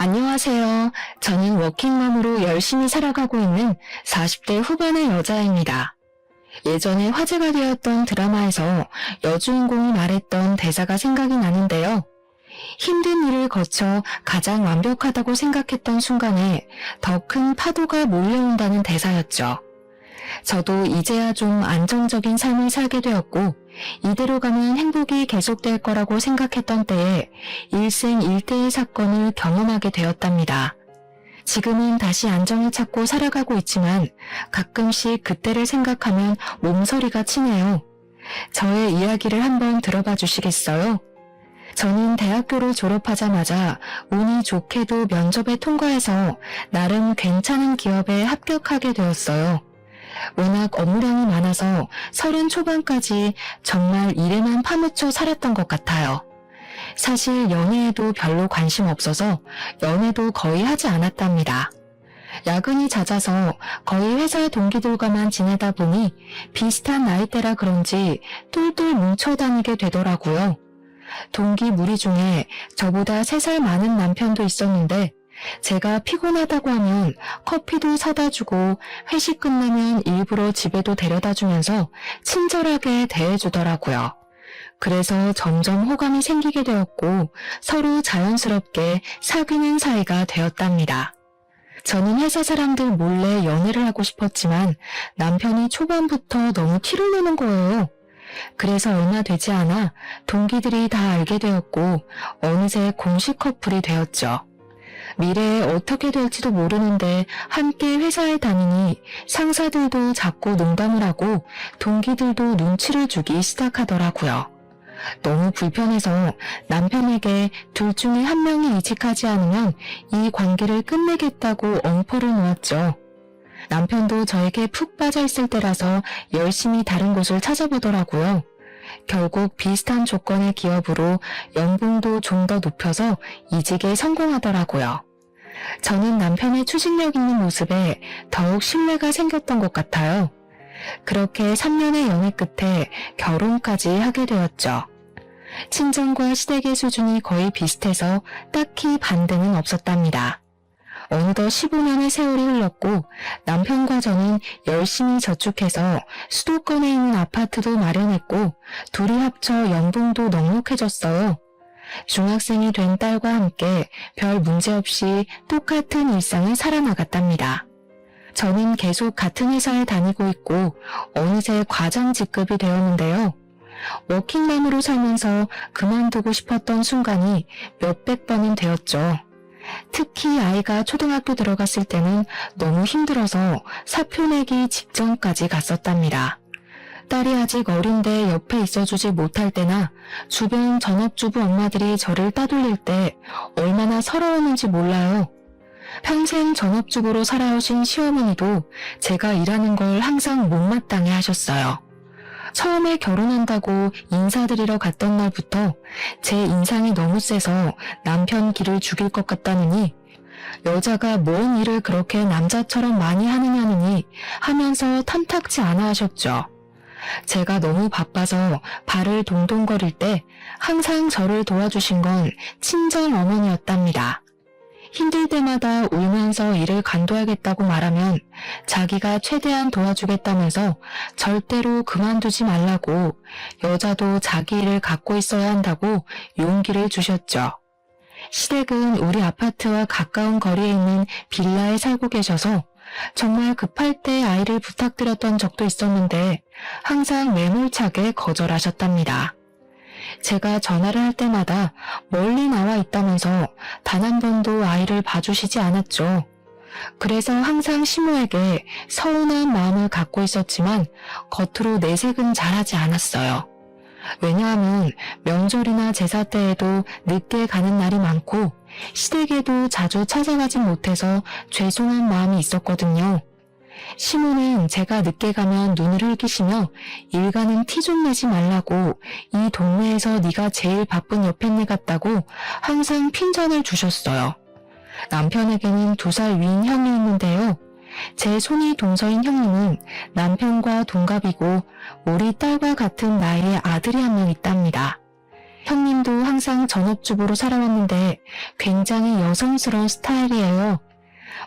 안녕하세요. 저는 워킹맘으로 열심히 살아가고 있는 40대 후반의 여자입니다. 예전에 화제가 되었던 드라마에서 여주인공이 말했던 대사가 생각이 나는데요. 힘든 일을 거쳐 가장 완벽하다고 생각했던 순간에 더 큰 파도가 몰려온다는 대사였죠. 저도 이제야 좀 안정적인 삶을 살게 되었고 이대로 가면 행복이 계속될 거라고 생각했던 때에 일생일대의 사건을 경험하게 되었답니다. 지금은 다시 안정을 찾고 살아가고 있지만 가끔씩 그때를 생각하면 몸서리가 치네요. 저의 이야기를 한번 들어봐 주시겠어요? 저는 대학교를 졸업하자마자 운이 좋게도 면접에 통과해서 나름 괜찮은 기업에 합격하게 되었어요. 워낙 업무량이 많아서 30 초반까지 정말 일에만 파묻혀 살았던 것 같아요. 사실 연애에도 별로 관심 없어서 연애도 거의 하지 않았답니다. 야근이 잦아서 거의 회사 동기들과만 지내다 보니 비슷한 나이대라 그런지 똘똘 뭉쳐 다니게 되더라고요. 동기 무리 중에 저보다 3살 많은 남편도 있었는데 제가 피곤하다고 하면 커피도 사다 주고 회식 끝나면 일부러 집에도 데려다 주면서 친절하게 대해주더라고요. 그래서 점점 호감이 생기게 되었고 서로 자연스럽게 사귀는 사이가 되었답니다. 저는 회사 사람들 몰래 연애를 하고 싶었지만 남편이 초반부터 너무 티를 내는 거예요. 그래서 얼마 되지 않아 동기들이 다 알게 되었고 어느새 공식 커플이 되었죠. 미래에 어떻게 될지도 모르는데 함께 회사에 다니니 상사들도 자꾸 농담을 하고 동기들도 눈치를 주기 시작하더라고요. 너무 불편해서 남편에게 둘 중에 한 명이 이직하지 않으면 이 관계를 끝내겠다고 엄포를 놓았죠. 남편도 저에게 푹 빠져 있을 때라서 열심히 다른 곳을 찾아보더라고요. 결국 비슷한 조건의 기업으로 연봉도 좀 더 높여서 이직에 성공하더라고요. 저는 남편의 추진력 있는 모습에 더욱 신뢰가 생겼던 것 같아요. 그렇게 3년의 연애 끝에 결혼까지 하게 되었죠. 친정과 시댁의 수준이 거의 비슷해서 딱히 반대는 없었답니다. 어느덧 15년의 세월이 흘렀고 남편과 저는 열심히 저축해서 수도권에 있는 아파트도 마련했고 둘이 합쳐 연봉도 넉넉해졌어요. 중학생이 된 딸과 함께 별 문제 없이 똑같은 일상을 살아나갔답니다. 저는 계속 같은 회사에 다니고 있고 어느새 과장 직급이 되었는데요. 워킹맘으로 살면서 그만두고 싶었던 순간이 몇백 번은 되었죠. 특히 아이가 초등학교 들어갔을 때는 너무 힘들어서 사표 내기 직전까지 갔었답니다. 딸이 아직 어린데 옆에 있어주지 못할 때나 주변 전업주부 엄마들이 저를 따돌릴 때 얼마나 서러웠는지 몰라요. 평생 전업주부로 살아오신 시어머니도 제가 일하는 걸 항상 못마땅해 하셨어요. 처음에 결혼한다고 인사드리러 갔던 날부터 제 인상이 너무 세서 남편 길을 죽일 것 같다느니 여자가 뭔 일을 그렇게 남자처럼 많이 하느냐느니 하면서 탐탁지 않아 하셨죠. 제가 너무 바빠서 발을 동동거릴 때 항상 저를 도와주신 건 친정 어머니였답니다. 힘들 때마다 울면서 일을 관둬야겠다고 말하면 자기가 최대한 도와주겠다면서 절대로 그만두지 말라고 여자도 자기 일을 갖고 있어야 한다고 용기를 주셨죠. 시댁은 우리 아파트와 가까운 거리에 있는 빌라에 살고 계셔서 정말 급할 때 아이를 부탁드렸던 적도 있었는데 항상 매몰차게 거절하셨답니다. 제가 전화를 할 때마다 멀리 나와 있다면서 단 한 번도 아이를 봐주시지 않았죠. 그래서 항상 시모에게 서운한 마음을 갖고 있었지만 겉으로 내색은 잘하지 않았어요. 왜냐하면 명절이나 제사 때에도 늦게 가는 날이 많고 시댁에도 자주 찾아가진 못해서 죄송한 마음이 있었거든요. 시모는 제가 늦게 가면 눈을 흘기시며 일가는 티 좀 내지 말라고 이 동네에서 네가 제일 바쁜 여편네 같다고 항상 핀잔을 주셨어요. 남편에게는 2살 위인 형이 있는데요. 제 손이 동서인 형님은 남편과 동갑이고 우리 딸과 같은 나이의 아들이 한 명 있답니다. 형님도 항상 전업주부로 살아왔는데 굉장히 여성스러운 스타일이에요.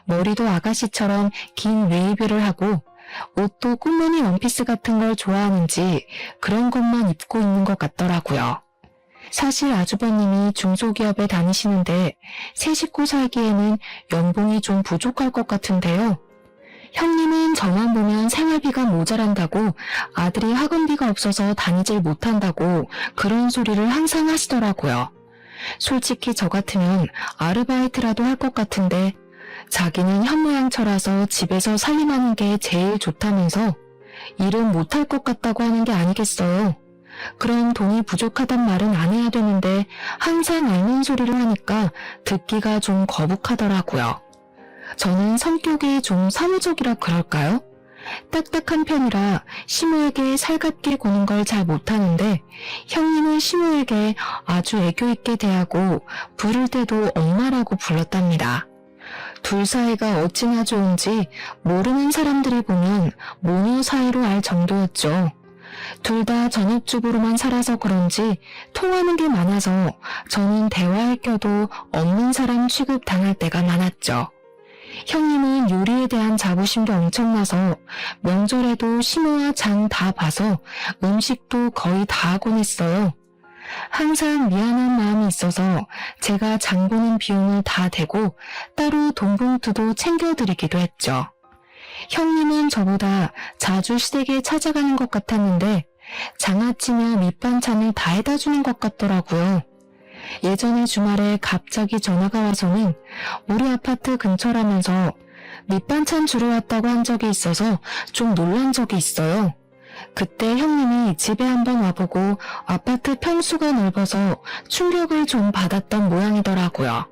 머리도 아가씨처럼 긴 웨이브를 하고 옷도 꽃무늬 원피스 같은 걸 좋아하는지 그런 것만 입고 있는 것 같더라고요. 사실 아주버님이 중소기업에 다니시는데 세 식구 살기에는 연봉이 좀 부족할 것 같은데요. 형님은 저만 보면 생활비가 모자란다고 아들이 학원비가 없어서 다니질 못한다고 그런 소리를 항상 하시더라고요. 솔직히 저 같으면 아르바이트라도 할 것 같은데 자기는 현모양처라서 집에서 살림하는 게 제일 좋다면서 일은 못할 것 같다고 하는 게 아니겠어요. 그럼 돈이 부족하단 말은 안 해야 되는데 항상 앓는 소리를 하니까 듣기가 좀 거북하더라고요. 저는 성격이 좀 사무적이라 그럴까요? 딱딱한 편이라 시모에게 살갑게 구는 걸 잘 못하는데 형님은 시모에게 아주 애교 있게 대하고 부를 때도 엄마라고 불렀답니다. 둘 사이가 어찌나 좋은지 모르는 사람들이 보면 모녀 사이로 알 정도였죠. 둘 다 전업주부로만 살아서 그런지 통하는 게 많아서 저는 대화할 껴도 없는 사람 취급 당할 때가 많았죠. 형님은 요리에 대한 자부심도 엄청나서 명절에도 시모와 장 다 봐서 음식도 거의 다 하곤 했어요. 항상 미안한 마음이 있어서 제가 장 보는 비용을 다 대고 따로 돈봉투도 챙겨드리기도 했죠. 형님은 저보다 자주 시댁에 찾아가는 것 같았는데 장아찌며 밑반찬을 다 해다 주는 것 같더라고요. 예전에 주말에 갑자기 전화가 와서는 우리 아파트 근처라면서 밑반찬 주러 왔다고 한 적이 있어서 좀 놀란 적이 있어요. 그때 형님이 집에 한번 와보고 아파트 평수가 넓어서 충격을 좀 받았던 모양이더라고요.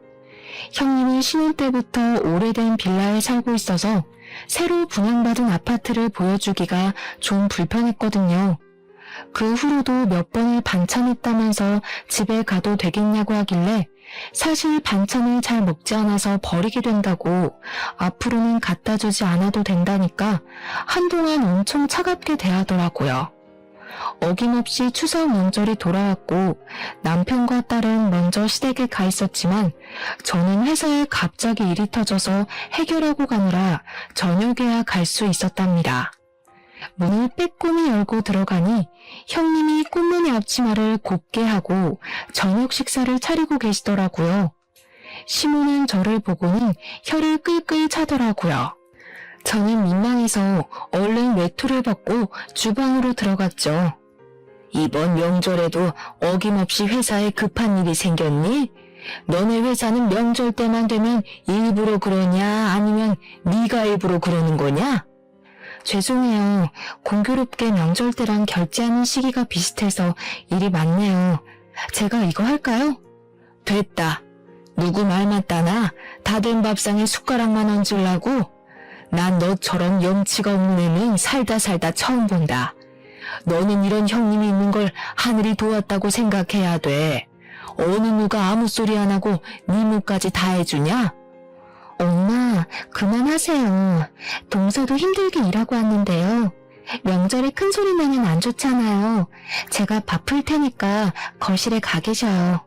형님은 신혼 때부터 오래된 빌라에 살고 있어서 새로 분양받은 아파트를 보여주기가 좀 불편했거든요. 그 후로도 몇 번을 반찬했다면서 집에 가도 되겠냐고 하길래 사실 반찬을 잘 먹지 않아서 버리게 된다고 앞으로는 갖다 주지 않아도 된다니까 한동안 엄청 차갑게 대하더라고요. 어김없이 추석 명절이 돌아왔고 남편과 딸은 먼저 시댁에 가 있었지만 저는 회사에 갑자기 일이 터져서 해결하고 가느라 저녁에야 갈 수 있었답니다. 문을 빼꼼히 열고 들어가니 형님이 꽃무늬 앞치마를 곱게 하고 저녁 식사를 차리고 계시더라고요. 시모는 저를 보고는 혀를 끌끌 차더라고요. 저는 민망해서 얼른 외투를 벗고 주방으로 들어갔죠. 이번 명절에도 어김없이 회사에 급한 일이 생겼니? 너네 회사는 명절 때만 되면 일부러 그러냐 아니면 네가 일부러 그러는 거냐? 죄송해요. 공교롭게 명절 때랑 결제하는 시기가 비슷해서 일이 많네요. 제가 이거 할까요? 됐다. 누구 말 맞다나 다된 밥상에 숟가락만 얹으려고? 난 너처럼 염치가 없는 애는 살다 처음 본다. 너는 이런 형님이 있는 걸 하늘이 도왔다고 생각해야 돼. 어느 누가 아무 소리 안 하고 네 몫까지 다 해주냐? 엄마, 그만하세요. 동서도 힘들게 일하고 왔는데요. 명절에 큰 소리 내면 안 좋잖아요. 제가 밥 풀 테니까 거실에 가 계셔요.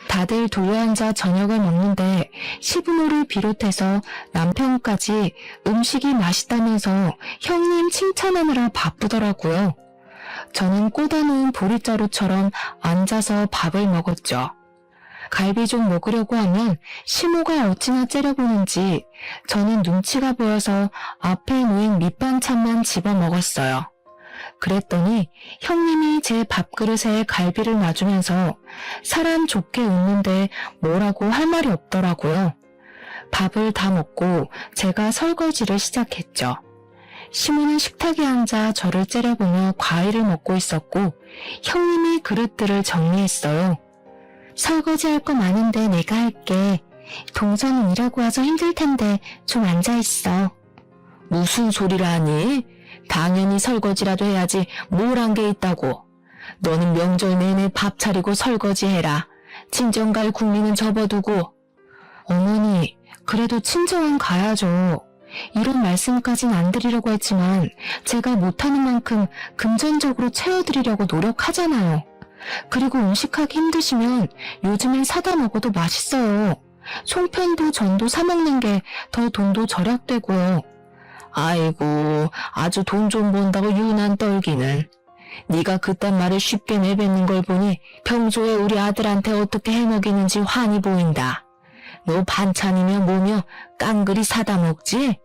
다들 둘러앉아 저녁을 먹는데 시부모를 비롯해서 남편까지 음식이 맛있다면서 형님 칭찬하느라 바쁘더라고요. 저는 꽂아놓은 보리자루처럼 앉아서 밥을 먹었죠. 갈비죽 먹으려고 하면 시모가 어찌나 째려보는지 저는 눈치가 보여서 앞에 놓인 밑반찬만 집어 먹었어요. 그랬더니 형님이 제 밥그릇에 갈비를 놔주면서 사람 좋게 웃는데 뭐라고 할 말이 없더라고요. 밥을 다 먹고 제가 설거지를 시작했죠. 시모는 식탁에 앉아 저를 째려보며 과일을 먹고 있었고 형님이 그릇들을 정리했어요. 설거지할 거 많은데 내가 할게. 동서는 일하고 와서 힘들 텐데 좀 앉아있어. 무슨 소리를 하니? 당연히 설거지라도 해야지 뭘 한 게 있다고. 너는 명절 내내 밥 차리고 설거지해라. 친정 갈 국민은 접어두고. 어머니, 그래도 친정은 가야죠. 이런 말씀까진 안 드리려고 했지만 제가 못하는 만큼 금전적으로 채워드리려고 노력하잖아요. 그리고 음식하기 힘드시면 요즘엔 사다 먹어도 맛있어요. 송편도 전도 사 먹는 게 더 돈도 절약되고요. 아이고, 아주 돈 좀 번다고 유난 떨기는. 네가 그딴 말을 쉽게 내뱉는 걸 보니 평소에 우리 아들한테 어떻게 해먹이는지 환히 보인다. 너 반찬이며 뭐며 깡그리 사다 먹지?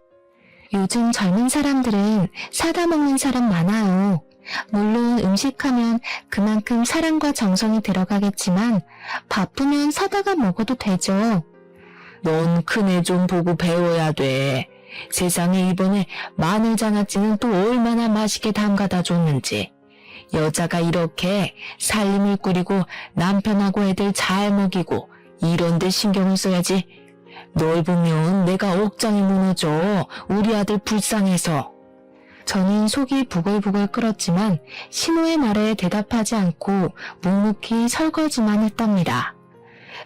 요즘 젊은 사람들은 사다 먹는 사람 많아요. 물론 음식하면 그만큼 사랑과 정성이 들어가겠지만 바쁘면 사다가 먹어도 되죠. 넌 큰애 좀 보고 배워야 돼. 세상에 이번에 마늘장아찌는 또 얼마나 맛있게 담가다 줬는지. 여자가 이렇게 살림을 꾸리고 남편하고 애들 잘 먹이고 이런 데 신경을 써야지. 널 보면 내가 억장이 무너져. 우리 아들 불쌍해서. 저는 속이 부글부글 끓었지만 신호의 말에 대답하지 않고 묵묵히 설거지만 했답니다.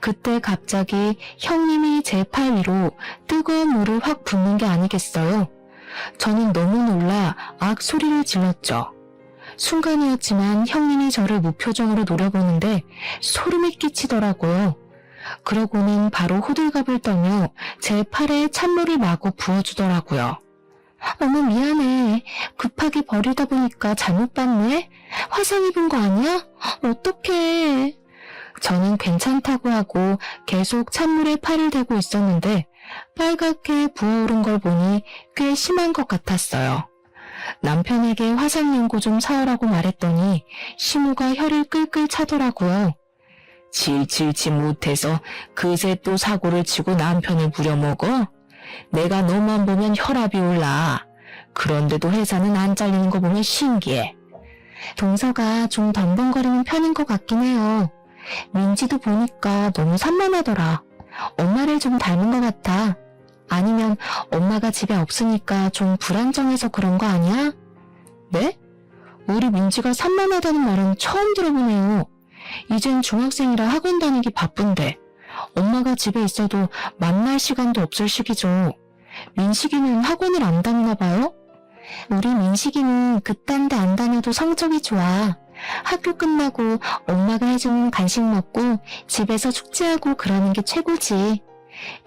그때 갑자기 형님이 제 팔 위로 뜨거운 물을 확 붓는 게 아니겠어요? 저는 너무 놀라 악 소리를 질렀죠. 순간이었지만 형님이 저를 무표정으로 노려보는데 소름이 끼치더라고요. 그러고는 바로 호들갑을 떨며 제 팔에 찬물을 마구 부어주더라고요. 어머 미안해. 급하게 버리다 보니까 잘못 봤네. 화상 입은 거 아니야? 어떡해. 저는 괜찮다고 하고 계속 찬물에 팔을 대고 있었는데 빨갛게 부어오른 걸 보니 꽤 심한 것 같았어요. 남편에게 화상연고 좀 사오라고 말했더니 시무가 혀를 끌끌 차더라고요. 질질치 못해서 그새 또 사고를 치고 남편을 부려먹어? 내가 너만 보면 혈압이 올라. 그런데도 회사는 안 잘리는 거 보면 신기해. 동서가 좀 덤벙거리는 편인 것 같긴 해요. 민지도 보니까 너무 산만하더라. 엄마를 좀 닮은 것 같아. 아니면 엄마가 집에 없으니까 좀 불안정해서 그런 거 아니야? 네? 우리 민지가 산만하다는 말은 처음 들어보네요. 이젠 중학생이라 학원 다니기 바쁜데 엄마가 집에 있어도 만날 시간도 없을 시기죠. 민식이는 학원을 안 다니나 봐요? 우리 민식이는 그딴 데 안 다녀도 성적이 좋아. 학교 끝나고 엄마가 해주는 간식 먹고 집에서 숙제하고 그러는 게 최고지.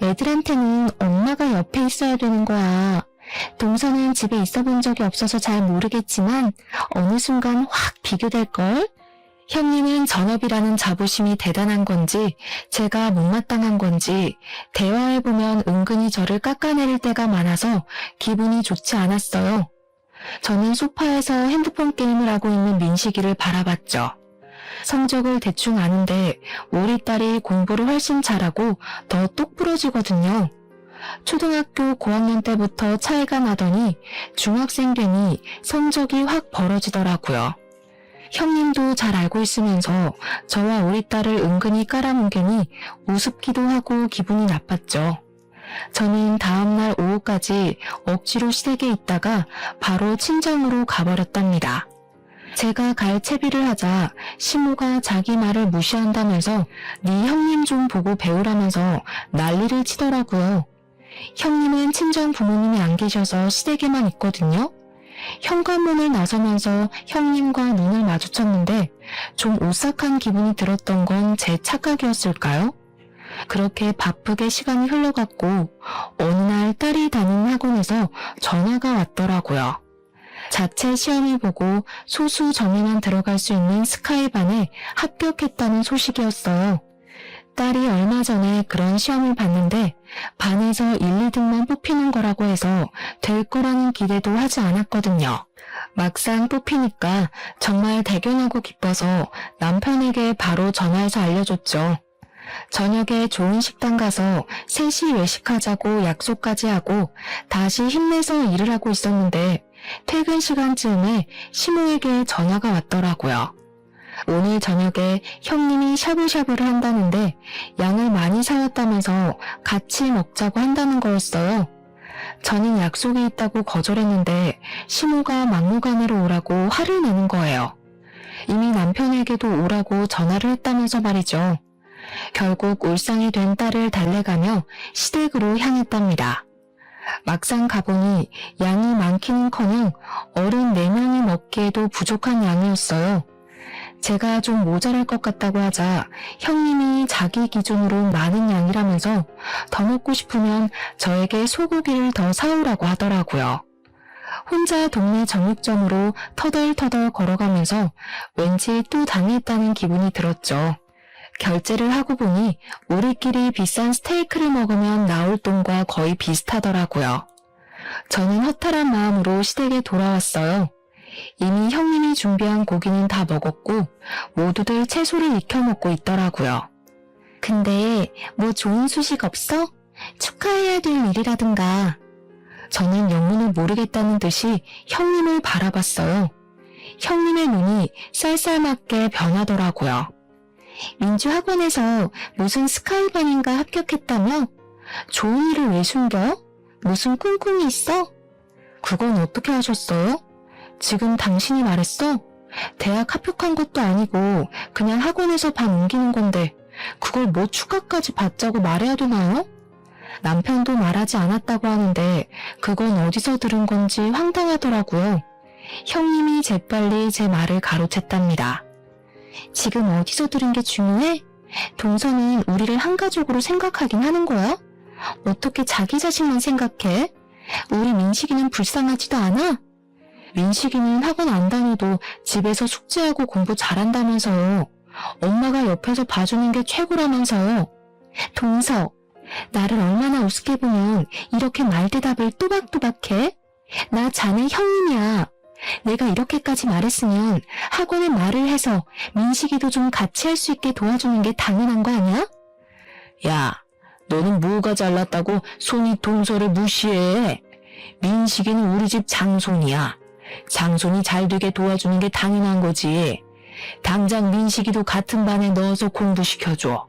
애들한테는 엄마가 옆에 있어야 되는 거야. 동서는 집에 있어 본 적이 없어서 잘 모르겠지만 어느 순간 확 비교될걸? 형님은 전업이라는 자부심이 대단한 건지 제가 못마땅한 건지 대화해보면 은근히 저를 깎아내릴 때가 많아서 기분이 좋지 않았어요. 저는 소파에서 핸드폰 게임을 하고 있는 민식이를 바라봤죠. 성적을 대충 아는데 우리 딸이 공부를 훨씬 잘하고 더 똑부러지거든요. 초등학교 고학년 때부터 차이가 나더니 중학생 되니 성적이 확 벌어지더라고요. 형님도 잘 알고 있으면서 저와 우리 딸을 은근히 깔아뭉개니 우습기도 하고 기분이 나빴죠. 저는 다음날 오후까지 억지로 시댁에 있다가 바로 친정으로 가버렸답니다. 제가 갈 채비를 하자 시모가 자기 말을 무시한다면서 네 형님 좀 보고 배우라면서 난리를 치더라고요. 형님은 친정 부모님이 안 계셔서 시댁에만 있거든요. 현관문을 나서면서 형님과 눈을 마주쳤는데 좀 오싹한 기분이 들었던 건 제 착각이었을까요? 그렇게 바쁘게 시간이 흘러갔고 어느 날 딸이 다니는 학원에서 전화가 왔더라고요. 자체 시험을 보고 소수 정예만 들어갈 수 있는 스카이반에 합격했다는 소식이었어요. 딸이 얼마 전에 그런 시험을 봤는데 반에서 1, 2등만 뽑히는 거라고 해서 될 거라는 기대도 하지 않았거든요. 막상 뽑히니까 정말 대견하고 기뻐서 남편에게 바로 전화해서 알려줬죠. 저녁에 좋은 식당 가서 셋이 외식하자고 약속까지 하고 다시 힘내서 일을 하고 있었는데 퇴근 시간쯤에 시모에게 전화가 왔더라고요. 오늘 저녁에 형님이 샤브샤브를 한다는데 양을 많이 사왔다면서 같이 먹자고 한다는 거였어요. 저는 약속이 있다고 거절했는데 시모가 막무가내로 오라고 화를 내는 거예요. 이미 남편에게도 오라고 전화를 했다면서 말이죠. 결국 울상이 된 딸을 달래가며 시댁으로 향했답니다. 막상 가보니 양이 많기는커녕 어른 4명이 먹기에도 부족한 양이었어요. 제가 좀 모자랄 것 같다고 하자 형님이 자기 기준으로 많은 양이라면서 더 먹고 싶으면 저에게 소고기를 더 사오라고 하더라고요. 혼자 동네 정육점으로 터덜터덜 걸어가면서 왠지 또 당했다는 기분이 들었죠. 결제를 하고 보니 우리끼리 비싼 스테이크를 먹으면 나올 돈과 거의 비슷하더라고요. 저는 허탈한 마음으로 시댁에 돌아왔어요. 이미 형님이 준비한 고기는 다 먹었고 모두들 채소를 익혀 먹고 있더라고요. 근데 뭐 좋은 소식 없어? 축하해야 될 일이라든가. 저는 영문을 모르겠다는 듯이 형님을 바라봤어요. 형님의 눈이 쌀쌀맞게 변하더라고요. 민주학원에서 무슨 스카이반인가 합격했다며? 좋은 일을 왜 숨겨? 무슨 꿍꿍이 있어? 그건 어떻게 하셨어요? 지금 당신이 말했어? 대학 합격한 것도 아니고 그냥 학원에서 반 옮기는 건데 그걸 뭐 축하까지 받자고 말해야 되나요? 남편도 말하지 않았다고 하는데 그건 어디서 들은 건지 황당하더라고요. 형님이 재빨리 제 말을 가로챘답니다. 지금 어디서 들은 게 중요해? 동서는 우리를 한 가족으로 생각하긴 하는 거야? 어떻게 자기 자신만 생각해? 우리 민식이는 불쌍하지도 않아? 민식이는 학원 안 다녀도 집에서 숙제하고 공부 잘한다면서요. 엄마가 옆에서 봐주는 게 최고라면서요. 동서, 나를 얼마나 우습게 보면 이렇게 말대답을 또박또박해? 나 자네 형님이야. 내가 이렇게까지 말했으면 학원에 말을 해서 민식이도 좀 같이 할 수 있게 도와주는 게 당연한 거 아니야? 야, 너는 뭐가 잘났다고 손이 동서를 무시해? 민식이는 우리 집 장손이야. 장손이 잘 되게 도와주는 게 당연한 거지. 당장 민식이도 같은 반에 넣어서 공부시켜줘.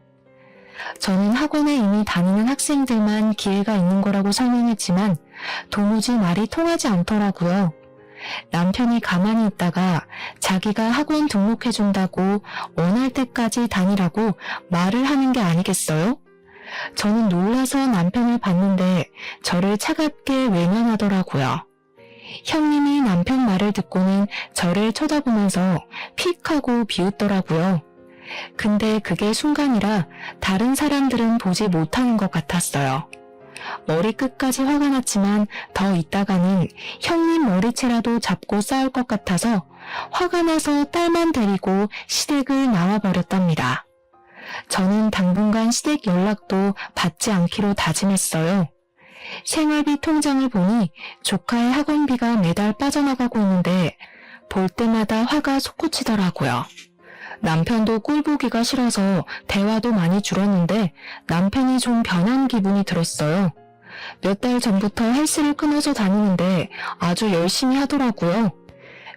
저는 학원에 이미 다니는 학생들만 기회가 있는 거라고 설명했지만 도무지 말이 통하지 않더라고요. 남편이 가만히 있다가 자기가 학원 등록해준다고 원할 때까지 다니라고 말을 하는 게 아니겠어요? 저는 놀라서 남편을 봤는데 저를 차갑게 외면하더라고요. 형님이 남편 말을 듣고는 저를 쳐다보면서 픽 하고 비웃더라고요. 근데 그게 순간이라 다른 사람들은 보지 못하는 것 같았어요. 머리끝까지 화가 났지만 더 있다가는 형님 머리채라도 잡고 싸울 것 같아서 화가 나서 딸만 데리고 시댁을 나와버렸답니다. 저는 당분간 시댁 연락도 받지 않기로 다짐했어요. 생활비 통장을 보니 조카의 학원비가 매달 빠져나가고 있는데 볼 때마다 화가 솟구치더라고요. 남편도 꼴 보기가 싫어서 대화도 많이 줄었는데 남편이 좀 변한 기분이 들었어요. 몇 달 전부터 헬스를 끊어서 다니는데 아주 열심히 하더라고요.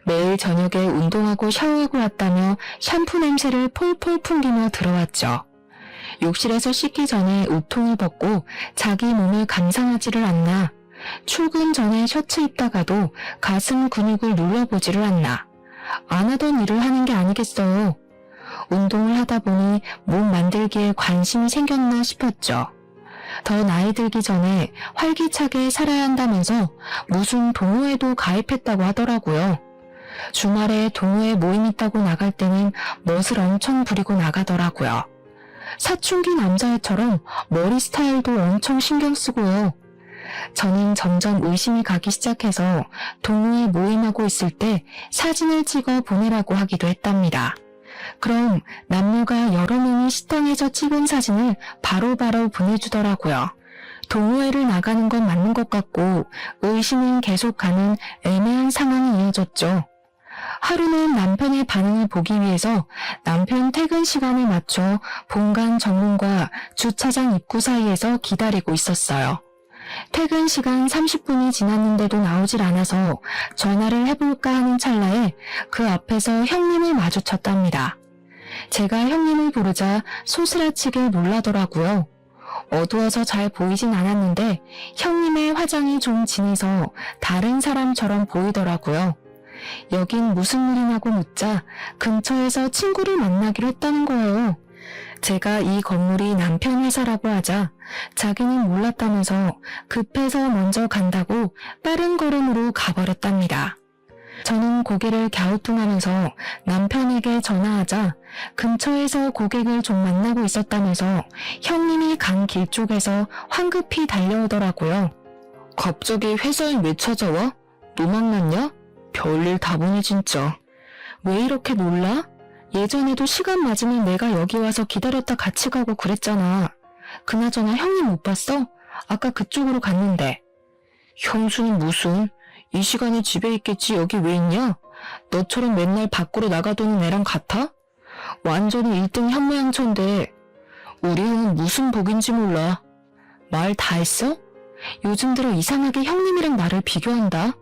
매일 저녁에 운동하고 샤워하고 왔다며 샴푸 냄새를 폴폴 풍기며 들어왔죠. 욕실에서 씻기 전에 우통을 벗고 자기 몸을 감상하지를 않나. 출근 전에 셔츠 입다가도 가슴 근육을 눌러보지를 않나. 안 하던 일을 하는 게 아니겠어요. 운동을 하다 보니 몸 만들기에 관심이 생겼나 싶었죠. 더 나이 들기 전에 활기차게 살아야 한다면서 무슨 동호회도 가입했다고 하더라고요. 주말에 동호회 모임 있다고 나갈 때는 멋을 엄청 부리고 나가더라고요. 사춘기 남자애처럼 머리 스타일도 엄청 신경 쓰고요. 저는 점점 의심이 가기 시작해서 동호회 모임하고 있을 때 사진을 찍어 보내라고 하기도 했답니다. 그럼 남녀가 여러 명이 식당에서 찍은 사진을 바로바로 보내주더라고요. 동호회를 나가는 건 맞는 것 같고 의심은 계속 가는 애매한 상황이 이어졌죠. 하루는 남편의 반응을 보기 위해서 남편 퇴근 시간에 맞춰 본관 정문과 주차장 입구 사이에서 기다리고 있었어요. 퇴근 시간 30분이 지났는데도 나오질 않아서 전화를 해볼까 하는 찰나에 그 앞에서 형님을 마주쳤답니다. 제가 형님을 부르자 소스라치게 놀라더라고요. 어두워서 잘 보이진 않았는데 형님의 화장이 좀 진해서 다른 사람처럼 보이더라고요. 여긴 무슨 일이냐고 묻자 근처에서 친구를 만나기로 했다는 거예요. 제가 이 건물이 남편 회사라고 하자 자기는 몰랐다면서 급해서 먼저 간다고 빠른 걸음으로 가버렸답니다. 저는 고개를 갸우뚱하면서 남편에게 전화하자 근처에서 고객을 좀 만나고 있었다면서 형님이 간 길 쪽에서 황급히 달려오더라고요. 갑자기 회사에 왜 찾아와? 너 만났냐? 별일 다 보니 진짜. 왜 이렇게 놀라? 예전에도 시간 맞으면 내가 여기 와서 기다렸다 같이 가고 그랬잖아. 그나저나 형님 못 봤어? 아까 그쪽으로 갔는데. 형수는 무슨? 이 시간에 집에 있겠지 여기 왜 있냐? 너처럼 맨날 밖으로 나가도는 애랑 같아? 완전히 1등 현모양처인데 우리 형은 무슨 복인지 몰라. 말 다 했어? 요즘 들어 이상하게 형님이랑 나를 비교한다.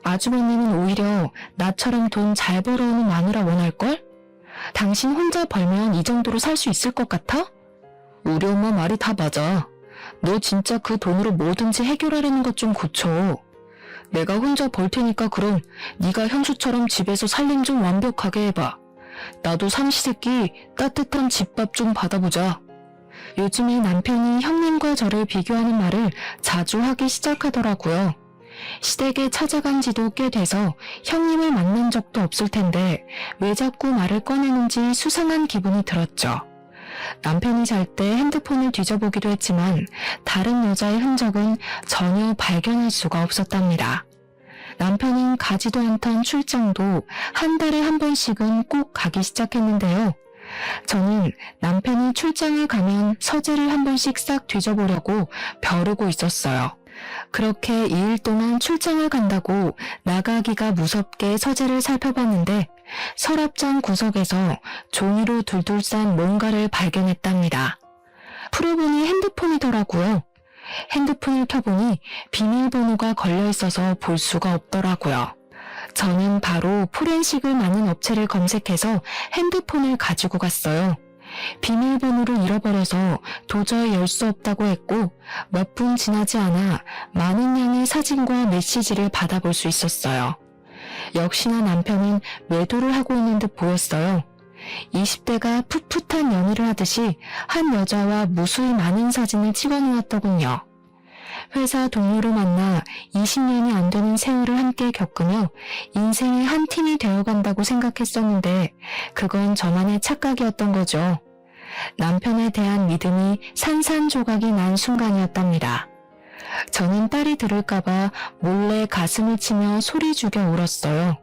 아주버님은 오히려 나처럼 돈 잘 벌어오는 마누라 원할걸? 당신 혼자 벌면 이 정도로 살 수 있을 것 같아? 우리 엄마 말이 다 맞아. 너 진짜 그 돈으로 뭐든지 해결하려는 것 좀 고쳐. 내가 혼자 벌 테니까 그럼 네가 현수처럼 집에서 살림 좀 완벽하게 해봐. 나도 삼시세끼 따뜻한 집밥 좀 받아보자. 요즘에 남편이 형님과 저를 비교하는 말을 자주 하기 시작하더라고요. 시댁에 찾아간 지도 꽤 돼서 형님을 만난 적도 없을 텐데 왜 자꾸 말을 꺼내는지 수상한 기분이 들었죠. 남편이 잘 때 핸드폰을 뒤져보기도 했지만 다른 여자의 흔적은 전혀 발견할 수가 없었답니다. 남편은 가지도 않던 출장도 한 달에 한 번씩은 꼭 가기 시작했는데요. 저는 남편이 출장을 가면 서재를 한 번씩 싹 뒤져보려고 벼르고 있었어요. 그렇게 2일 동안 출장을 간다고 나가기가 무섭게 서재를 살펴봤는데 서랍장 구석에서 종이로 둘둘 싼 뭔가를 발견했답니다. 풀어보니 핸드폰이더라고요. 핸드폰을 켜보니 비밀번호가 걸려있어서 볼 수가 없더라고요. 저는 바로 포렌식을 많은 업체를 검색해서 핸드폰을 가지고 갔어요. 비밀번호를 잃어버려서 도저히 열 수 없다고 했고 몇 분 지나지 않아 많은 양의 사진과 메시지를 받아볼 수 있었어요. 역시나 남편은 외도를 하고 있는 듯 보였어요. 20대가 풋풋한 연애를 하듯이 한 여자와 무수히 많은 사진을 찍어놓았더군요. 회사 동료로 만나 20년이 안 되는 세월을 함께 겪으며 인생의 한 팀이 되어간다고 생각했었는데 그건 저만의 착각이었던 거죠. 남편에 대한 믿음이 산산조각이 난 순간이었답니다. 저는 딸이 들을까봐 몰래 가슴을 치며 소리 죽여 울었어요.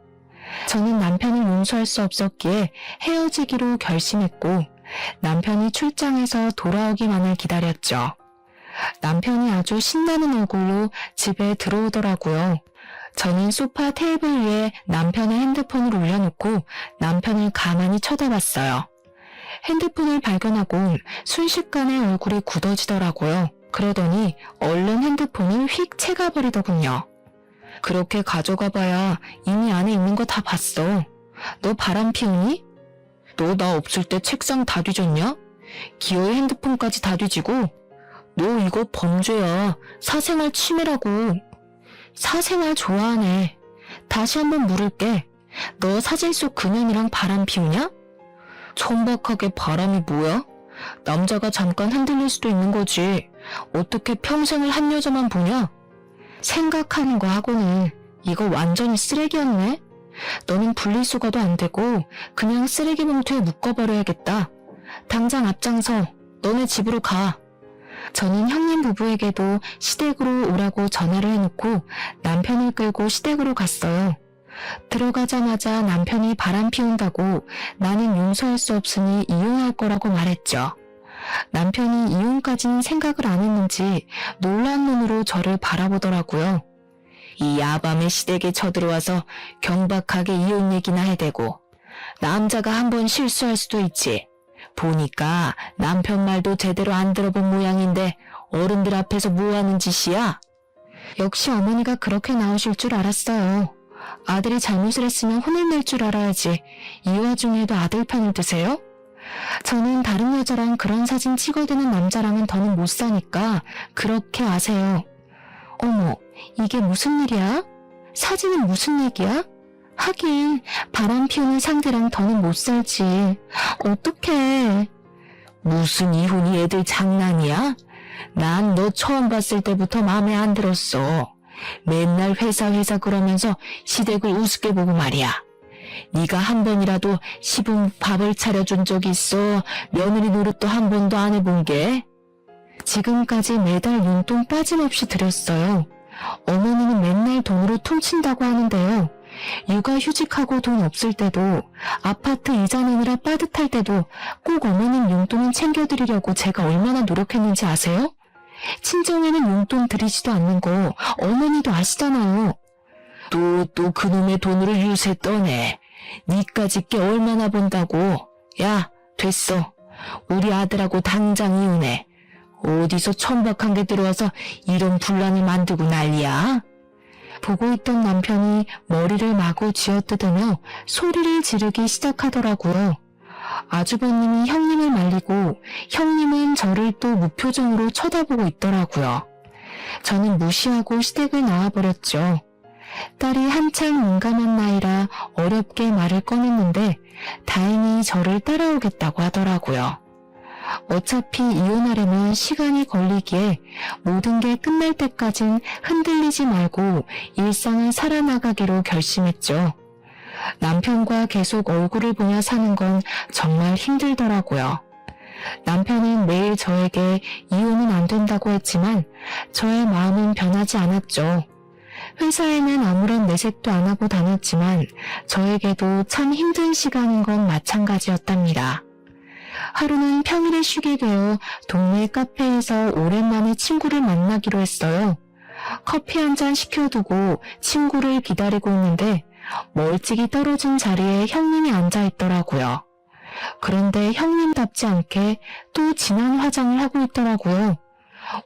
저는 남편을 용서할 수 없었기에 헤어지기로 결심했고 남편이 출장해서 돌아오기만을 기다렸죠. 남편이 아주 신나는 얼굴로 집에 들어오더라고요. 저는 소파 테이블 위에 남편의 핸드폰을 올려놓고 남편을 가만히 쳐다봤어요. 핸드폰을 발견하고 순식간에 얼굴이 굳어지더라고요. 그러더니 얼른 핸드폰을 휙 채가버리더군요. 그렇게 가져가봐야 이미 안에 있는 거 다 봤어. 너 바람 피우니? 너 나 없을 때 책상 다 뒤졌냐? 기어이 핸드폰까지 다 뒤지고? 너 이거 범죄야. 사생활 침해라고. 사생활 좋아하네. 다시 한번 물을게. 너 사진 속 그년이랑 바람 피우냐? 천박하게 바람이 뭐야? 남자가 잠깐 흔들릴 수도 있는 거지. 어떻게 평생을 한 여자만 보냐? 생각하는 거 하고는 이거 완전히 쓰레기였네? 너는 분리수거도 안 되고 그냥 쓰레기 봉투에 묶어버려야겠다. 당장 앞장서 너네 집으로 가. 저는 형님 부부에게도 시댁으로 오라고 전화를 해놓고 남편을 끌고 시댁으로 갔어요. 들어가자마자 남편이 바람 피운다고 나는 용서할 수 없으니 이혼할 거라고 말했죠. 남편이 이혼까지는 생각을 안 했는지 놀란 눈으로 저를 바라보더라고요. 이 야밤에 시댁에 쳐들어와서 경박하게 이혼 얘기나 해대고 남자가 한번 실수할 수도 있지. 보니까 남편 말도 제대로 안 들어본 모양인데 어른들 앞에서 뭐하는 짓이야? 역시 어머니가 그렇게 나오실 줄 알았어요. 아들이 잘못을 했으면 혼을 낼 줄 알아야지. 이 와중에도 아들 편을 드세요? 저는 다른 여자랑 그런 사진 찍어대는 남자랑은 더는 못 사니까 그렇게 아세요. 어머, 이게 무슨 일이야? 사진은 무슨 얘기야? 하긴 바람 피우는 상대랑 더는 못 살지. 어떡해. 무슨 이혼이 애들 장난이야? 난 너 처음 봤을 때부터 마음에 안 들었어. 맨날 회사 그러면서 시댁을 우습게 보고 말이야. 네가 한 번이라도 시분 밥을 차려준 적이 있어? 며느리 노릇도 한 번도 안 해본 게? 지금까지 매달 용돈 빠짐없이 드렸어요. 어머니는 맨날 돈으로 퉁친다고 하는데요. 육아휴직하고 돈 없을 때도, 아파트 이자 내느라 빠듯할 때도 꼭 어머님 용돈은 챙겨드리려고 제가 얼마나 노력했는지 아세요? 친정에는 용돈 드리지도 않는 거 어머니도 아시잖아요. 또 그놈의 돈으로 유세 떠네. 니까짓 게 얼마나 본다고. 야, 됐어. 우리 아들하고 당장 이혼해. 어디서 천박한 게 들어와서 이런 분란을 만들고 난리야? 보고 있던 남편이 머리를 마구 쥐어뜯으며 소리를 지르기 시작하더라고요. 아주버님이 형님을 말리고 형님은 저를 또 무표정으로 쳐다보고 있더라고요. 저는 무시하고 시댁을 나와버렸죠. 딸이 한창 민감한 나이라 어렵게 말을 꺼냈는데 다행히 저를 따라오겠다고 하더라고요. 어차피 이혼하려면 시간이 걸리기에 모든 게 끝날 때까진 흔들리지 말고 일상을 살아나가기로 결심했죠. 남편과 계속 얼굴을 보며 사는 건 정말 힘들더라고요. 남편은 매일 저에게 이혼은 안 된다고 했지만 저의 마음은 변하지 않았죠. 회사에는 아무런 내색도 안 하고 다녔지만 저에게도 참 힘든 시간인 건 마찬가지였답니다. 하루는 평일에 쉬게 되어 동네 카페에서 오랜만에 친구를 만나기로 했어요. 커피 한 잔 시켜두고 친구를 기다리고 있는데 멀찍이 떨어진 자리에 형님이 앉아있더라고요. 그런데 형님답지 않게 또 진한 화장을 하고 있더라고요.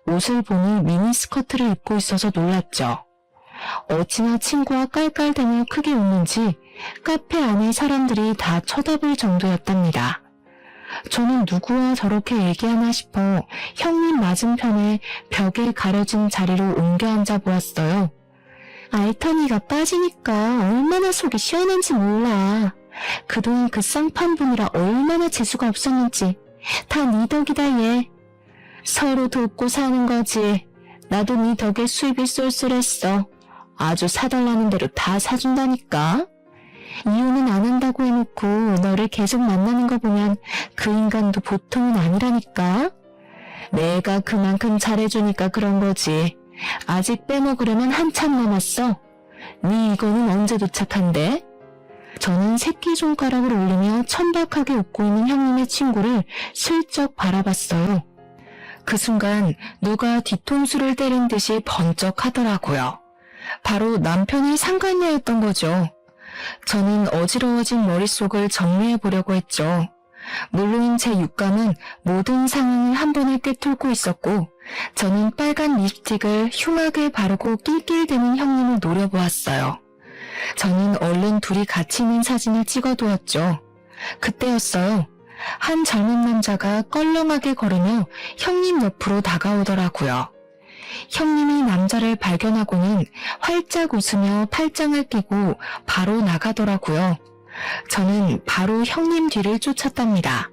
옷을 보니 미니스커트를 입고 있어서 놀랐죠. 어찌나 친구와 깔깔대며 크게 웃는지 카페 안의 사람들이 다 쳐다볼 정도였답니다. 저는 누구와 저렇게 얘기하나 싶어 형님 맞은편에 벽에 가려진 자리로 옮겨 앉아 보았어요. 알턴이가 빠지니까 얼마나 속이 시원한지 몰라. 그동안 그 쌍판분이라 얼마나 재수가 없었는지 다 네 덕이다 얘. 서로 돕고 사는 거지. 나도 네 덕에 수입이 쏠쏠했어. 아주 사달라는 대로 다 사준다니까. 이혼은 안 한다고 해놓고 너를 계속 만나는 거 보면 그 인간도 보통은 아니라니까. 내가 그만큼 잘해주니까 그런 거지. 아직 빼먹으려면 한참 남았어. 네 이거는 언제 도착한대? 저는 새끼손가락을 올리며 천박하게 웃고 있는 형님의 친구를 슬쩍 바라봤어요. 그 순간 누가 뒤통수를 때린 듯이 번쩍하더라고요. 바로 남편이 상간녀였던 거죠. 저는 어지러워진 머릿속을 정리해 보려고 했죠. 물론 제 육감은 모든 상황을 한 번에 꿰뚫고 있었고 저는 빨간 립스틱을 흉하게 바르고 낄낄대는 형님을 노려보았어요. 저는 얼른 둘이 같이 있는 사진을 찍어두었죠. 그때였어요. 한 젊은 남자가 껄렁하게 걸으며 형님 옆으로 다가오더라고요. 형님이 남자를 발견하고는 활짝 웃으며 팔짱을 끼고 바로 나가더라고요. 저는 바로 형님 뒤를 쫓았답니다.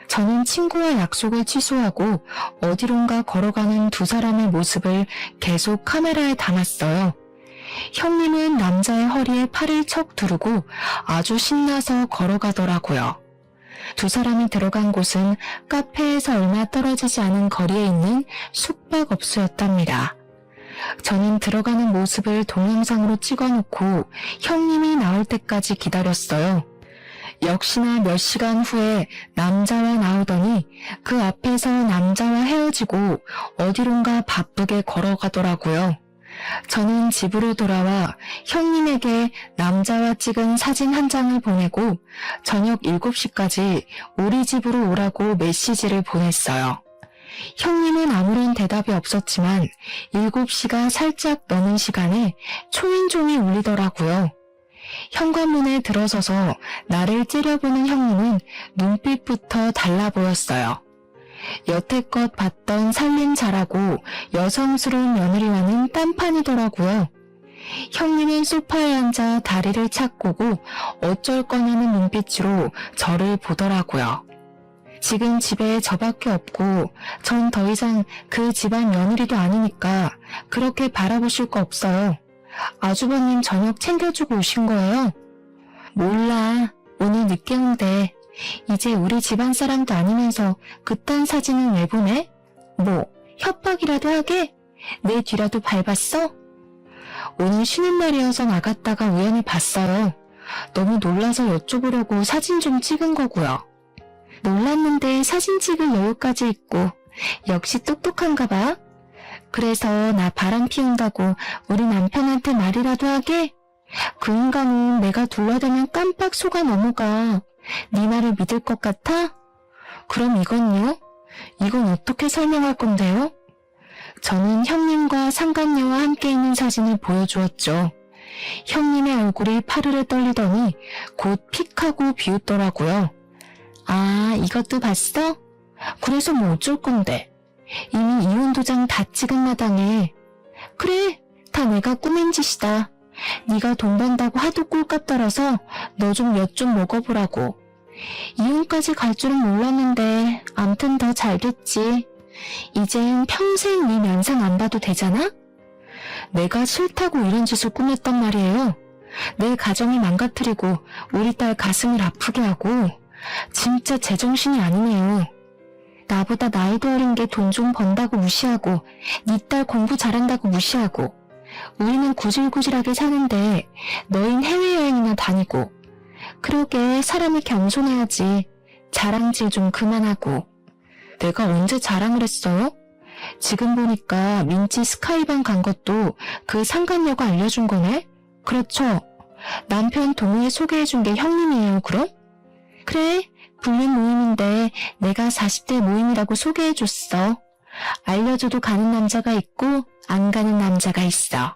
저는 친구와 약속을 취소하고 어디론가 걸어가는 두 사람의 모습을 계속 카메라에 담았어요. 형님은 남자의 허리에 팔을 척 두르고 아주 신나서 걸어가더라고요. 두 사람이 들어간 곳은 카페에서 얼마 떨어지지 않은 거리에 있는 숙박업소였답니다. 저는 들어가는 모습을 동영상으로 찍어놓고 형님이 나올 때까지 기다렸어요. 역시나 몇 시간 후에 남자와 나오더니 그 앞에서 남자와 헤어지고 어디론가 바쁘게 걸어가더라고요. 저는 집으로 돌아와 형님에게 남자와 찍은 사진 한 장을 보내고 저녁 7시까지 우리 집으로 오라고 메시지를 보냈어요. 형님은 아무런 대답이 없었지만 7시가 살짝 넘은 시간에 초인종이 울리더라고요. 현관문에 들어서서 나를 째려보는 형님은 눈빛부터 달라 보였어요. 여태껏 봤던 살림 잘하고 여성스러운 며느리와는 딴판이더라고요. 형님은 소파에 앉아 다리를 착고고 어쩔 거냐는 눈빛으로 저를 보더라고요. 지금 집에 저밖에 없고 전 더 이상 그 집안 며느리도 아니니까 그렇게 바라보실 거 없어요. 아주버님 저녁 챙겨주고 오신 거예요? 몰라. 오늘 늦게 온대. 이제 우리 집안 사람도 아니면서 그딴 사진은 왜 보내? 뭐 협박이라도 하게? 내 뒤라도 밟았어? 오늘 쉬는 날이어서 나갔다가 우연히 봤어요. 너무 놀라서 여쭤보려고 사진 좀 찍은 거고요. 놀랐는데 사진 찍을 여유까지 있고 역시 똑똑한가 봐. 그래서 나 바람 피운다고 우리 남편한테 말이라도 하게? 그 인간은 내가 둘러대면 깜빡 속아 넘어가. 네 말을 믿을 것 같아? 그럼 이건요? 이건 어떻게 설명할 건데요? 저는 형님과 상간녀와 함께 있는 사진을 보여주었죠. 형님의 얼굴이 파르르 떨리더니 곧 픽하고 비웃더라고요. 아, 이것도 봤어? 그래서 뭐 어쩔 건데. 이미 이혼 도장 다 찍은 마당에. 그래, 다 내가 꾸민 짓이다. 네가 돈 번다고 하도 꼴값 떨어서 너 좀 엿 좀 먹어보라고. 이혼까지 갈 줄은 몰랐는데 암튼 더 잘 됐지. 이젠 평생 네 면상 안 봐도 되잖아? 내가 싫다고 이런 짓을 꾸몄단 말이에요. 내 가정을 망가뜨리고 우리 딸 가슴을 아프게 하고. 진짜 제정신이 아니네요. 나보다 나이도 어린 게 돈 좀 번다고 무시하고 네 딸 공부 잘한다고 무시하고 우리는 구질구질하게 사는데 너흰 해외여행이나 다니고. 그러게 사람이 겸손해야지. 자랑질 좀 그만하고. 내가 언제 자랑을 했어요? 지금 보니까 민지 스카이방 간 것도 그 상간녀가 알려준 거네? 그렇죠. 남편 동우에 소개해준 게 형님이에요, 그럼? 그래, 불륜 모임인데 내가 40대 모임이라고 소개해줬어. 알려줘도 가는 남자가 있고 안 가는 남자가 있어.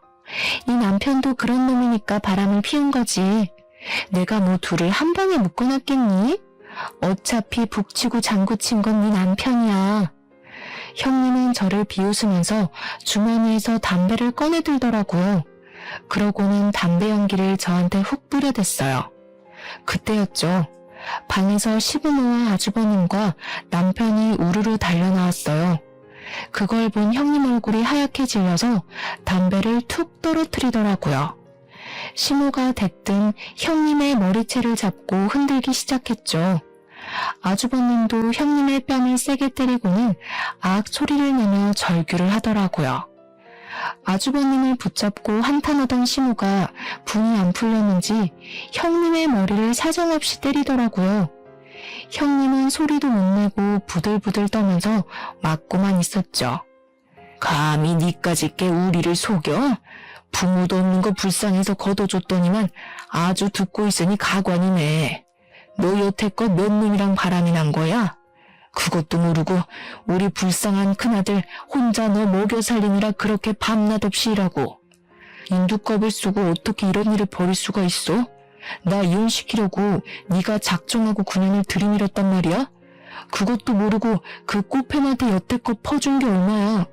네 남편도 그런 놈이니까 바람을 피운 거지. 내가 뭐 둘을 한 방에 묶어놨겠니? 어차피 북치고 장구친 건 네 남편이야. 형님은 저를 비웃으면서 주머니에서 담배를 꺼내들더라고요. 그러고는 담배 연기를 저한테 훅 뿌려댔어요. 그때였죠. 방에서 시부모와 아주버님과 남편이 우르르 달려나왔어요. 그걸 본 형님 얼굴이 하얗게 질려서 담배를 툭 떨어뜨리더라고요. 시모가 대뜸 형님의 머리채를 잡고 흔들기 시작했죠. 아주버님도 형님의 뺨을 세게 때리고는 악 소리를 내며 절규를 하더라고요. 아주버님을 붙잡고 한탄하던 시모가 분이 안 풀렸는지 형님의 머리를 사정없이 때리더라고요. 형님은 소리도 못 내고 부들부들 떠면서 맞고만 있었죠. 감히 니까지 꽤 우리를 속여? 부모도 없는 거 불쌍해서 걷어줬더니만 아주 듣고 있으니 가관이네. 너 여태껏 몇 놈이랑 바람이 난 거야? 그것도 모르고 우리 불쌍한 큰아들 혼자 너 먹여 살리느라 그렇게 밤낮 없이 일하고. 인두껍을 쓰고 어떻게 이런 일을 벌일 수가 있어? 나 이혼시키려고 네가 작정하고 9년을 들이밀었단 말이야? 그것도 모르고 그 꽃뱀한테 여태껏 퍼준 게 얼마야?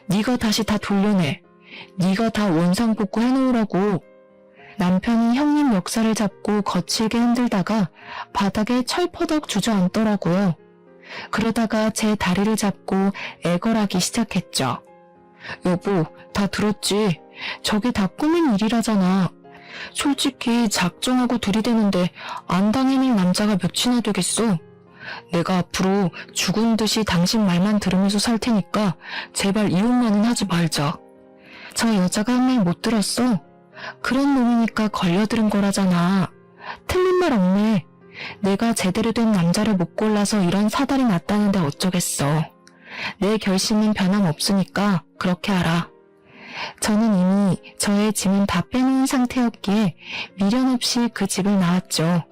네가 다시 다 돌려내. 네가 다 원상복구 해놓으라고. 남편이 형님 멱살을 잡고 거칠게 흔들다가 바닥에 철퍼덕 주저앉더라고요. 그러다가 제 다리를 잡고 애걸하기 시작했죠. 여보, 다 들었지? 저게 다 꾸민 일이라잖아. 솔직히 작정하고 들이대는데 안 당해낼 남자가 몇이나 되겠어? 내가 앞으로 죽은 듯이 당신 말만 들으면서 살 테니까 제발 이혼만은 하지 말자. 저 여자가 한 말 못 들었어? 그런 놈이니까 걸려들은 거라잖아. 틀린 말 없네. 내가 제대로 된 남자를 못 골라서 이런 사달이 났다는데 어쩌겠어. 내 결심은 변함없으니까 그렇게 알아. 저는 이미 저의 짐은 다 빼놓은 상태였기에 미련 없이 그 집을 나왔죠.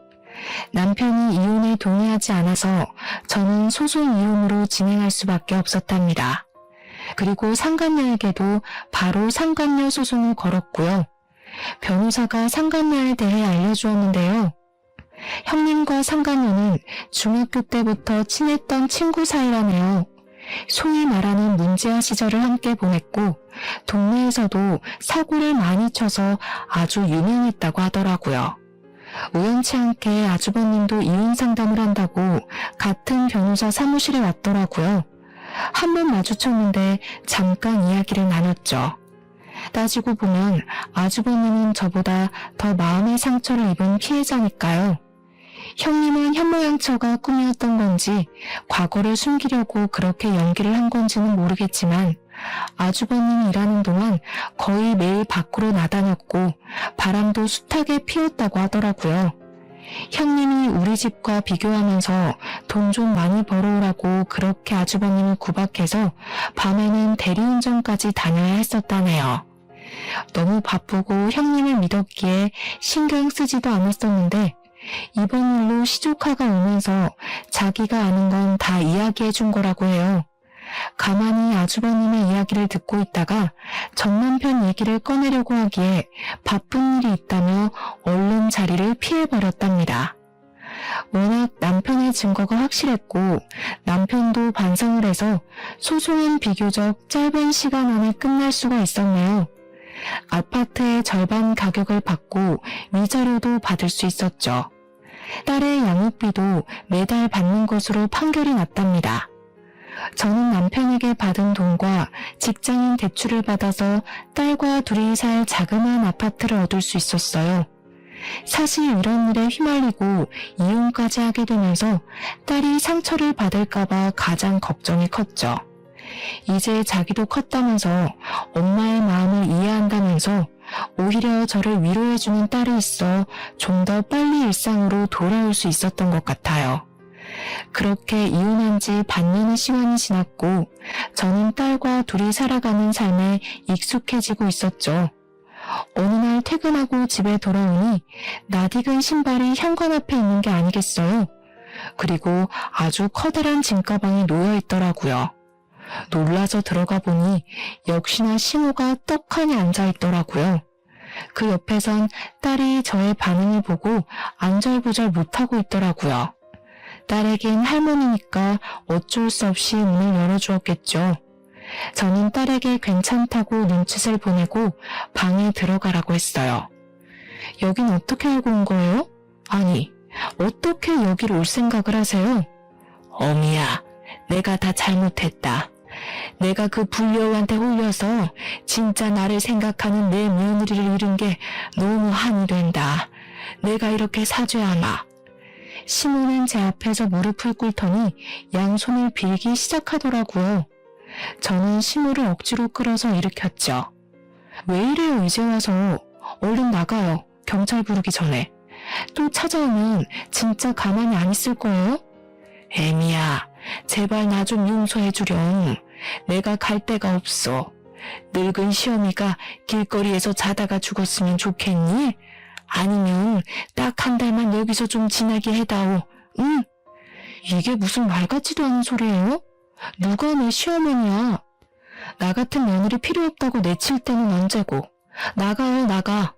남편이 이혼에 동의하지 않아서 저는 소송 이혼으로 진행할 수밖에 없었답니다. 그리고 상간녀에게도 바로 상간녀 소송을 걸었고요. 변호사가 상간녀에 대해 알려주었는데요. 형님과 상간녀는 중학교 때부터 친했던 친구 사이라네요. 소위 말하는 문제아 시절을 함께 보냈고 동네에서도 사고를 많이 쳐서 아주 유명했다고 하더라고요. 우연치 않게 아주버님도 이혼 상담을 한다고 같은 변호사 사무실에 왔더라고요. 한 번 마주쳤는데 잠깐 이야기를 나눴죠. 따지고 보면 아주버님은 저보다 더 마음의 상처를 입은 피해자니까요. 형님은 현모양처가 꿈이었던 건지 과거를 숨기려고 그렇게 연기를 한 건지는 모르겠지만 아주버님이 일하는 동안 거의 매일 밖으로 나다녔고 바람도 숱하게 피웠다고 하더라고요. 형님이 우리 집과 비교하면서 돈 좀 많이 벌어오라고 그렇게 아주버님을 구박해서 밤에는 대리운전까지 다녀야 했었다네요. 너무 바쁘고 형님을 믿었기에 신경 쓰지도 않았었는데 이번 일로 시조카가 오면서 자기가 아는 건 다 이야기해 준 거라고 해요. 가만히 아주버님의 이야기를 듣고 있다가 전 남편 얘기를 꺼내려고 하기에 바쁜 일이 있다며 얼른 자리를 피해버렸답니다. 워낙 남편의 증거가 확실했고 남편도 반성을 해서 소송은 비교적 짧은 시간 안에 끝날 수가 있었네요. 아파트의 절반 가격을 받고 위자료도 받을 수 있었죠. 딸의 양육비도 매달 받는 것으로 판결이 났답니다. 저는 남편에게 받은 돈과 직장인 대출을 받아서 딸과 둘이 살 자그마한 아파트를 얻을 수 있었어요. 사실 이런 일에 휘말리고 이혼까지 하게 되면서 딸이 상처를 받을까봐 가장 걱정이 컸죠. 이제 자기도 컸다면서 엄마의 마음을 이해한다면서 오히려 저를 위로해주는 딸이 있어 좀 더 빨리 일상으로 돌아올 수 있었던 것 같아요. 그렇게 이혼한 지 반년의 시간이 지났고 저는 딸과 둘이 살아가는 삶에 익숙해지고 있었죠. 어느 날 퇴근하고 집에 돌아오니 낯익은 신발이 현관 앞에 있는 게 아니겠어요. 그리고 아주 커다란 짐가방이 놓여 있더라고요. 놀라서 들어가 보니 역시나 신우가 떡하니 앉아 있더라고요. 그 옆에선 딸이 저의 반응을 보고 안절부절 못하고 있더라고요. 딸에겐 할머니니까 어쩔 수 없이 문을 열어주었겠죠. 저는 딸에게 괜찮다고 눈짓을 보내고 방에 들어가라고 했어요. 여긴 어떻게 알고 온 거예요? 아니, 어떻게 여기로 올 생각을 하세요? 어미야, 내가 다 잘못했다. 내가 그 불려우한테 홀려서 진짜 나를 생각하는 내 며느리를 잃은 게 너무 한이 된다. 내가 이렇게 사죄하마. 시모는 제 앞에서 무릎을 꿇더니 양손을 빌기 시작하더라고요. 저는 시모를 억지로 끌어서 일으켰죠. 왜 이래요 이제 와서. 얼른 나가요. 경찰 부르기 전에. 또 찾아오면 진짜 가만히 안 있을 거예요? 애미야, 제발 나 좀 용서해 주렴. 내가 갈 데가 없어. 늙은 시어미가 길거리에서 자다가 죽었으면 좋겠니? 아니면 딱 한 달만 여기서 좀 지나게 해다오. 응? 이게 무슨 말 같지도 않은 소리예요? 누가 내 시어머니야? 나 같은 며느리 필요 없다고 내칠 때는 언제고. 나가요, 나가.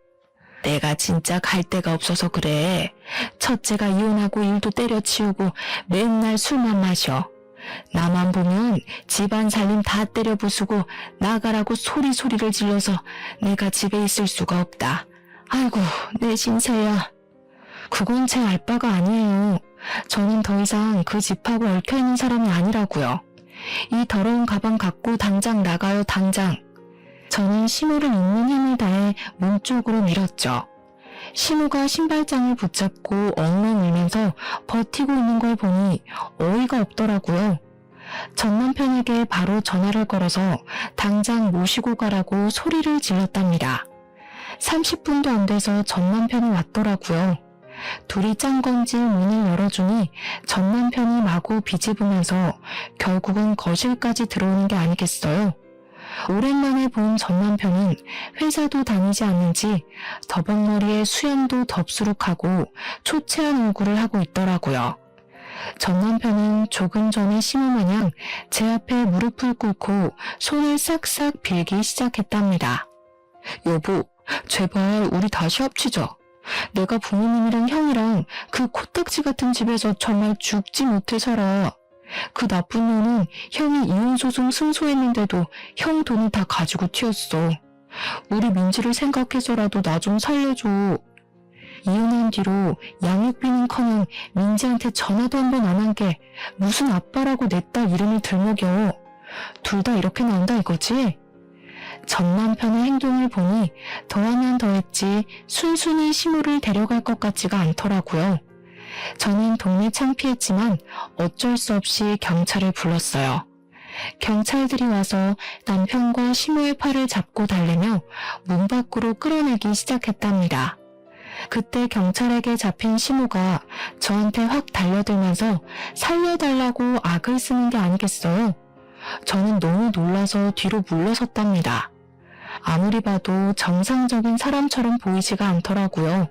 내가 진짜 갈 데가 없어서 그래. 첫째가 이혼하고 일도 때려치우고 맨날 술만 마셔. 나만 보면 집안 살림 다 때려 부수고 나가라고 소리를 질러서 내가 집에 있을 수가 없다. 아이고, 내 신세야. 그건 제 알바가 아니에요. 저는 더 이상 그 집하고 얽혀있는 사람이 아니라고요. 이 더러운 가방 갖고 당장 나가요, 당장. 저는 시모를 있는 힘을 다해 문 쪽으로 밀었죠. 시모가 신발장을 붙잡고 엉엉 울면서 버티고 있는 걸 보니 어이가 없더라고요. 전 남편에게 바로 전화를 걸어서 당장 모시고 가라고 소리를 질렀답니다. 30분도 안 돼서 전 남편이 왔더라고요. 둘이 짠 건지 문을 열어주니 전 남편이 마구 비집으면서 결국은 거실까지 들어오는 게 아니겠어요. 오랜만에 본 전 남편은 회사도 다니지 않는지 더벅머리에 수염도 덥수룩하고 초췌한 얼굴을 하고 있더라고요. 전 남편은 조금 전에 시모마냥 제 앞에 무릎을 꿇고 손을 싹싹 빌기 시작했답니다. 여보, 제발 우리 다시 합치자. 내가 부모님이랑 형이랑 그 코딱지 같은 집에서 정말 죽지 못해 살아. 그 나쁜 놈은 형이 이혼소송 승소했는데도 형 돈을 다 가지고 튀었어. 우리 민지를 생각해서라도 나 좀 살려줘. 이혼한 뒤로 양육비는커녕 민지한테 전화도 한 번 안 한 게 무슨 아빠라고 내 딸 이름을 들먹여. 둘 다 이렇게 나온다 이거지? 전 남편의 행동을 보니 더하면 더했지 순순히 시모를 데려갈 것 같지가 않더라고요. 저는 동네 창피했지만 어쩔 수 없이 경찰을 불렀어요. 경찰들이 와서 남편과 시모의 팔을 잡고 달래며 문 밖으로 끌어내기 시작했답니다. 그때 경찰에게 잡힌 시모가 저한테 확 달려들면서 살려달라고 악을 쓰는 게 아니겠어요? 저는 너무 놀라서 뒤로 물러섰답니다. 아무리 봐도 정상적인 사람처럼 보이지가 않더라고요.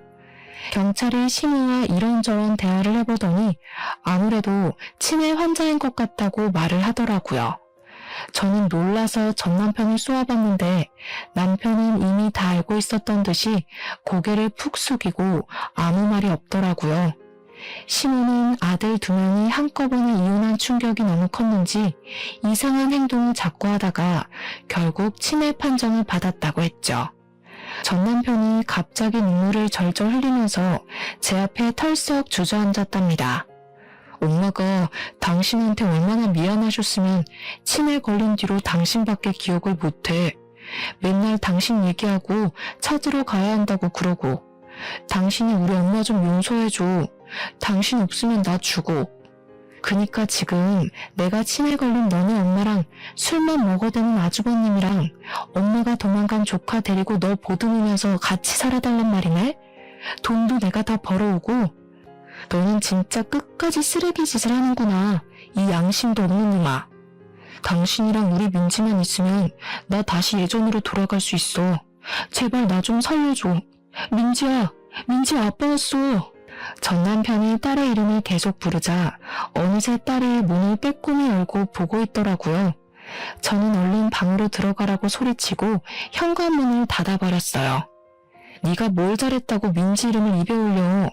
경찰이 시모와 이런저런 대화를 해보더니 아무래도 치매 환자인 것 같다고 말을 하더라고요. 저는 놀라서 전 남편을 쏘아봤는데 남편은 이미 다 알고 있었던 듯이 고개를 푹 숙이고 아무 말이 없더라고요. 시모는 아들 2명이 한꺼번에 이혼한 충격이 너무 컸는지 이상한 행동을 자꾸 하다가 결국 치매 판정을 받았다고 했죠. 전 남편이 갑자기 눈물을 절절 흘리면서 제 앞에 털썩 주저앉았답니다. 엄마가 당신한테 얼마나 미안하셨으면 치매 걸린 뒤로 당신밖에 기억을 못해. 맨날 당신 얘기하고 찾으러 가야 한다고 그러고 당신이 우리 엄마 좀 용서해줘. 당신 없으면 나 죽어. 그니까 지금 내가 치매 걸린 너네 엄마랑 술만 먹어대는 아주버님이랑 엄마가 도망간 조카 데리고 너 보듬으면서 같이 살아달란 말이네? 돈도 내가 다 벌어오고. 너는 진짜 끝까지 쓰레기 짓을 하는구나. 이 양심도 없는 놈아. 당신이랑 우리 민지만 있으면 나 다시 예전으로 돌아갈 수 있어. 제발 나 좀 살려줘. 민지야, 민지야 아빠 왔어. 전 남편이 딸의 이름을 계속 부르자 어느새 딸이 문을 빼꼼히 열고 보고 있더라고요. 저는 얼른 방으로 들어가라고 소리치고 현관문을 닫아버렸어요. 네가 뭘 잘했다고 민지 이름을 입에 올려.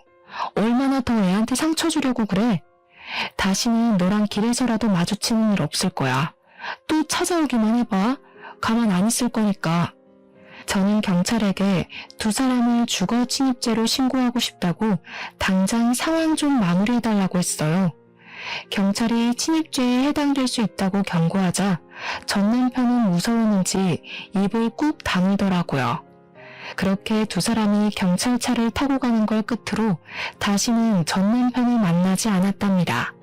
얼마나 더 애한테 상처 주려고 그래. 다시는 너랑 길에서라도 마주치는 일 없을 거야. 또 찾아오기만 해봐. 가만 안 있을 거니까. 저는 경찰에게 2사람을 주거 침입죄로 신고하고 싶다고 당장 상황 좀 마무리해달라고 했어요. 경찰이 침입죄에 해당될 수 있다고 경고하자 전 남편은 무서웠는지 입을 꾹 다물더라고요. 그렇게 2사람이 경찰차를 타고 가는 걸 끝으로 다시는 전 남편을 만나지 않았답니다.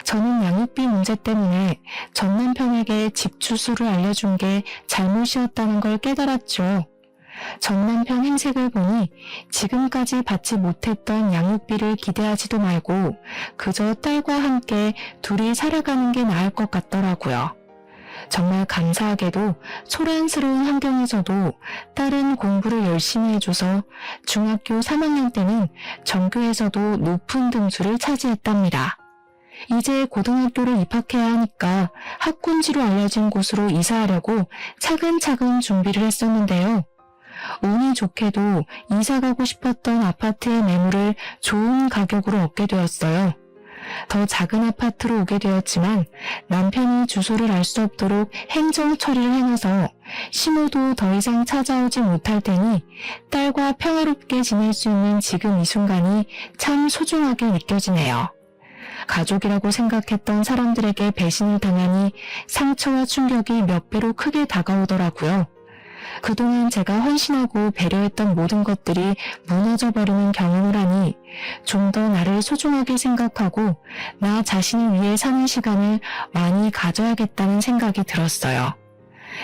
저는 양육비 문제 때문에 전 남편에게 집 주소를 알려준 게 잘못이었다는 걸 깨달았죠. 전 남편 행색을 보니 지금까지 받지 못했던 양육비를 기대하지도 말고 그저 딸과 함께 둘이 살아가는 게 나을 것 같더라고요. 정말 감사하게도 소란스러운 환경에서도 딸은 공부를 열심히 해줘서 중학교 3학년 때는 전교에서도 높은 등수를 차지했답니다. 이제 고등학교를 입학해야 하니까 학군지로 알려진 곳으로 이사하려고 차근차근 준비를 했었는데요. 운이 좋게도 이사 가고 싶었던 아파트의 매물을 좋은 가격으로 얻게 되었어요. 더 작은 아파트로 오게 되었지만 남편이 주소를 알 수 없도록 행정 처리를 해놔서 시모도 더 이상 찾아오지 못할 테니 딸과 평화롭게 지낼 수 있는 지금 이 순간이 참 소중하게 느껴지네요. 가족이라고 생각했던 사람들에게 배신을 당하니 상처와 충격이 몇 배로 크게 다가오더라고요. 그동안 제가 헌신하고 배려했던 모든 것들이 무너져버리는 경험을 하니 좀 더 나를 소중하게 생각하고 나 자신을 위해 사는 시간을 많이 가져야겠다는 생각이 들었어요.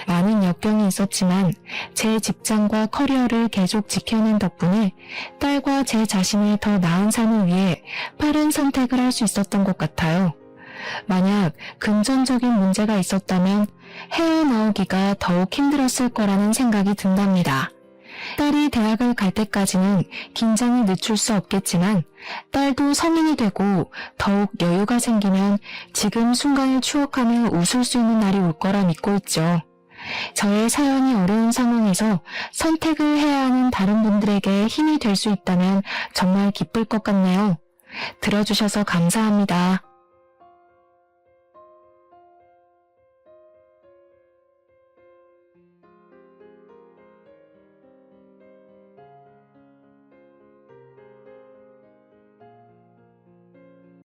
많은 역경이 있었지만 제 직장과 커리어를 계속 지켜낸 덕분에 딸과 제 자신의 더 나은 삶을 위해 빠른 선택을 할 수 있었던 것 같아요. 만약 금전적인 문제가 있었다면 헤어나오기가 더욱 힘들었을 거라는 생각이 든답니다. 딸이 대학을 갈 때까지는 긴장을 늦출 수 없겠지만 딸도 성인이 되고 더욱 여유가 생기면 지금 순간을 추억하며 웃을 수 있는 날이 올 거라 믿고 있죠. 저의 사연이 어려운 상황에서 선택을 해야 하는 다른 분들에게 힘이 될 수 있다면 정말 기쁠 것 같네요. 들어주셔서 감사합니다.